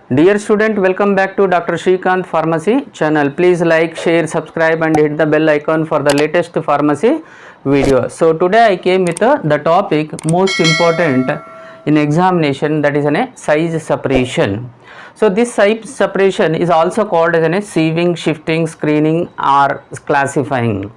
Dear student, welcome back to Dr. Shrikant Pharmacy channel. Please like, share, subscribe and hit the bell icon for the latest pharmacy video. So today I came with the topic most important in examination, that is a size separation. So this size separation is also called as a sieving, shifting, screening or classifying.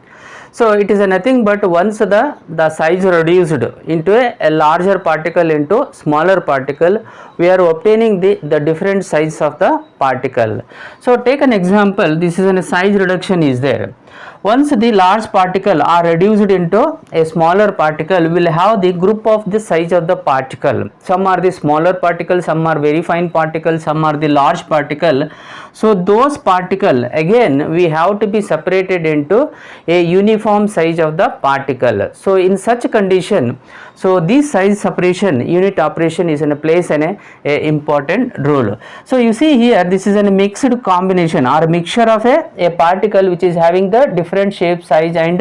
So it is nothing but once the size reduced into a larger particle into smaller particle, we are obtaining the different size of the particle. So take an example, this is a size reduction is there. Once the large particle are reduced into a smaller particle, we will have the group of the size of the particle. Some are the smaller particles, some are very fine particles, some are the large particle. So those particle again we have to be separated into a uniform size of the particle. So in such condition, so this size separation unit operation is in a place and a important role. So you see here, this is a mixed combination or mixture of a particle which is having the different shape, size and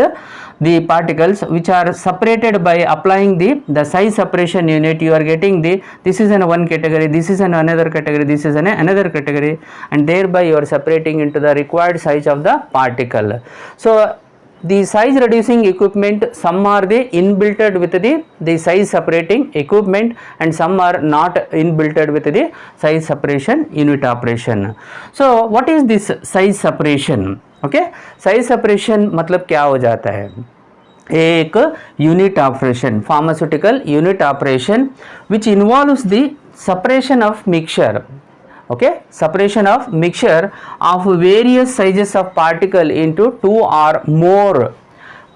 the particles which are separated by applying the size separation unit. You are getting this is in one category, this is in another category, this is in another category, and thereby you are separating into the required size of the particle. So the size reducing equipment, some are the inbuilt with the size separating equipment and some are not inbuilt with the size separation unit operation. So what is this size separation? Okay, size separation मतलब क्या हो जाता है? एक unit operation, pharmaceutical unit operation which involves the separation of mixture. Okay, separation of mixture of various sizes of particle into two or more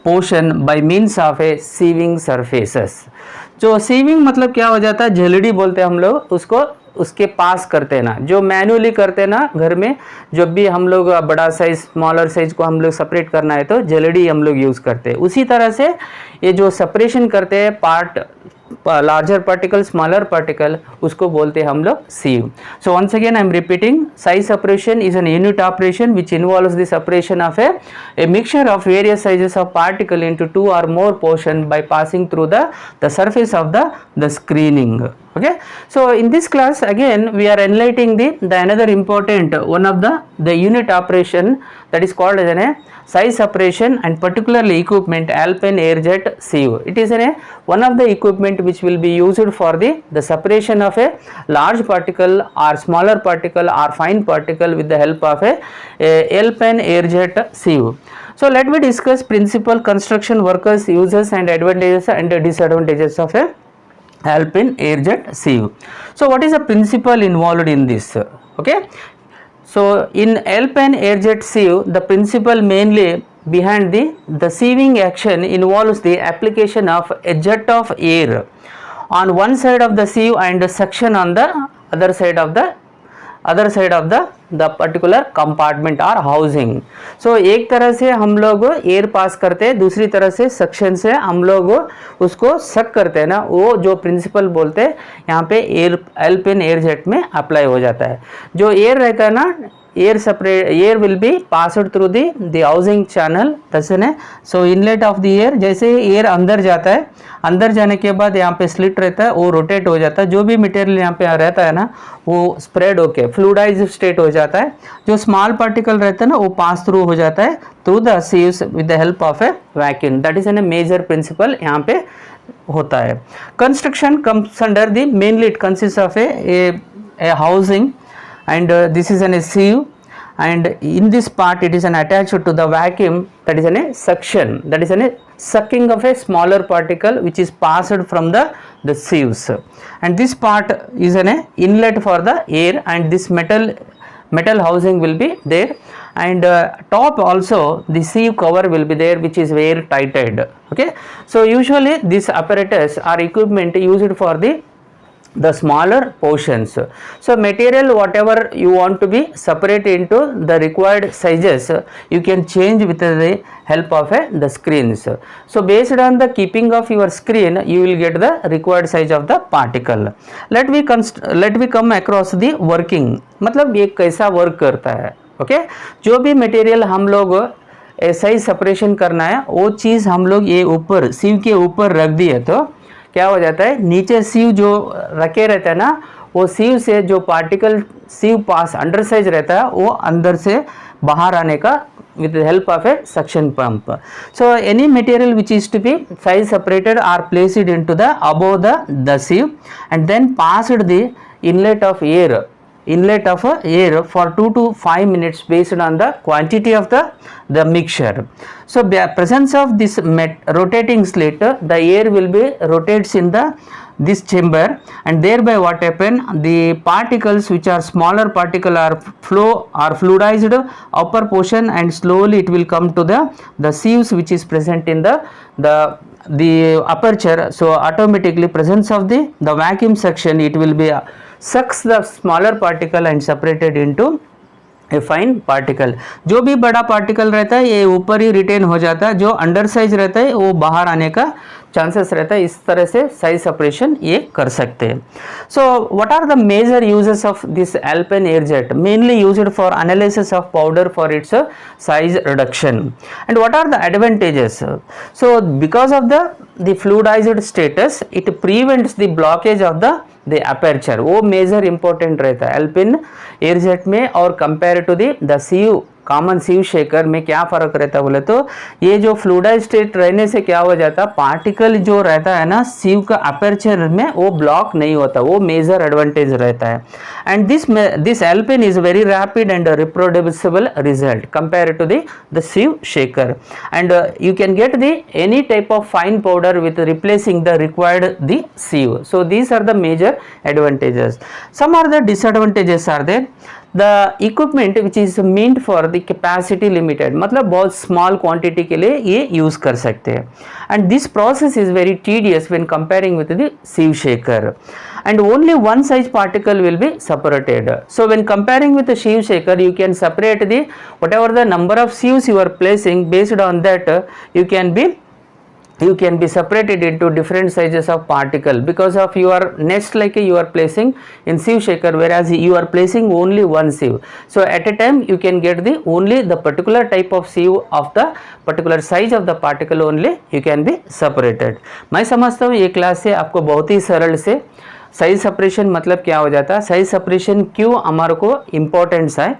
portion by means of a sieving surfaces. जो sieving मतलब क्या हो जाता है, झलड़ी बोलते हैं हम लोग उसको, उसके पास करते हैं ना, जो मैनुअली करते हैं ना घर में, जब भी हम लोग बड़ा साइज स्मॉलर साइज को हम लोग सेपरेट करना है तो झलड़ी हम लोग यूज़ करते हैं. उसी तरह से ये जो सेपरेशन करते हैं part, larger particle, smaller particle, उसको बोलते हैं हम लोग sieve. So once again I am repeating, size separation is an unit operation which involves the separation of a mixture of various sizes of particle into two or more portion by passing through the surface of the screening. Okay, so in this class again we are enlightening the another important one of the unit operation that is called as a size separation and particularly equipment Alpen airjet sieve. It is one of the equipment which will be used for the separation of a large particle or smaller particle or fine particle with the help of a Alpen airjet sieve. So let me discuss principal, construction workers, uses and advantages and disadvantages of a Alpen airjet sieve. So what is the principle involved in this? Okay, so in Alpen airjet sieve, the principle mainly behind the sieving action involves the application of a jet of air on one side of the sieve and suction on the other side of the particular compartment और housing. सो एक तरह से हम लोग air pass करते हैं, दूसरी तरह से सक्शन से हम लोग उसको सक करते हैं ना, वो जो प्रिंसिपल बोलते हैं यहाँ पे एयर एल्पेन एयर जेट में अप्लाई हो जाता है. जो एयर रहता है ना, air separate, air will be passed through the housing channel तसने. So inlet of the air, जैसे एयर अंदर जाता है, अंदर जाने के बाद यहाँ पे स्लिट रहता है, वो रोटेट हो जाता है, जो भी मटेरियल यहाँ पे रहता है ना वो स्प्रेड होके फ्लूइडाइज्ड स्टेट हो जाता है. जो स्मॉल पार्टिकल रहता है ना वो पास थ्रू हो जाता है through the sieves with the help of a vacuum. That is an major principle यहाँ पे होता है. Construction comes under the mainly it consist of a housing and this is a sieve, and in this part it is attached to the vacuum, that is a suction, that is a sucking of a smaller particle which is passed from the sieves, and this part is an inlet for the air, and this metal housing will be there, and top also the sieve cover will be there which is air tighted. Okay, so usually this apparatus or equipment used for the smaller portions. So material whatever you want to be separate into the required sizes, you can change with the help of the screens. So based on the keeping of your screen, you will get the required size of the particle. Let me come across the working, मतलब ये कैसा work करता है. Okay, जो भी material हम लोग size separation करना है वो चीज़ हम लोग ये ऊपर सीव के ऊपर रख दिए तो क्या हो जाता है, नीचे सीव जो रखे रहते हैं ना वो सीव से जो पार्टिकल सीव पास अंडर साइज रहता है वो अंदर से बाहर आने का with the help of a suction pump. So any material which is to be size separated are placed into the above the sieve and then passed the inlet of air for 2 to 5 minutes based on the quantity of the mixture. So by presence of this rotating slit, the air will be rotates in this chamber, and thereby what happen, the particles which are smaller particle are fluidized upper portion, and slowly it will come to the sieves which is present in the aperture. So automatically presence of the vacuum suction, it will be sucks the smaller particle and separated into a fine particle. जो भी बड़ा particle रहता है ये ऊपर ही retain हो जाता है, जो अंडर साइज रहता है वो बाहर आने का चांसेस रहता है. इस तरह से साइज सेपरेशन ये कर सकते हैं. So what are the major uses of this Alpine air jet? Mainly used for analysis of powder for its size reduction. And what are the advantages? So because of the fluidised status it prevents the blockage of the aperture. वो major important रहता है Alpine air jet में और compare to the sieve common sieve shaker में. क्या फ़र्क रहता है बोले तो ये जो फ्लूइडाइज स्टेट रहने से क्या हो जाता है, पार्टिकल जो रहता है ना सीव का अपर्चर में वो ब्लॉक नहीं होता. वो मेजर एडवांटेज रहता है. And this Alpine is very rapid and reproducible result compare to the sieve shaker. And you can get any type of fine powder with replacing the required the sieve. So these are the major advantages. Some are the disadvantages are there. The equipment which is meant for the capacity limited, मतलब बहुत small quantity के लिए ये use कर सकते हैं. And this process is very tedious when comparing with the sieve shaker. And only one size particle will be separated. So when comparing with the sieve shaker, you can separate the whatever the number of sieves you are placing. Based on that, you can be separated into different sizes of particle because of your nest, like you are placing in sieve shaker, whereas you are placing only one sieve. So at a time you can get only the particular type of sieve of the particular size of the particle only you can be separated. मैं समझता हूँ ये class से आपको बहुत ही सरल से size separation मतलब क्या हो जाता है, साइज सेपरेशन क्यों हमारे को इम्पोर्टेंस है,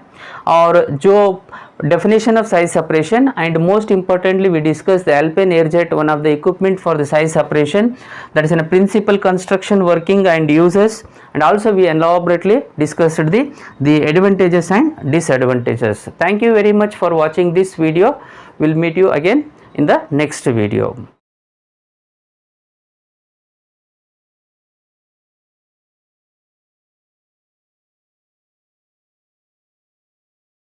और जो definition of size separation, and most importantly we discussed the Alpine air jet, one of the equipment for the size separation, that is in a principal construction working and uses, and also we elaborately discussed the advantages and disadvantages. Thank you very much for watching this video. We'll meet you again in the next video.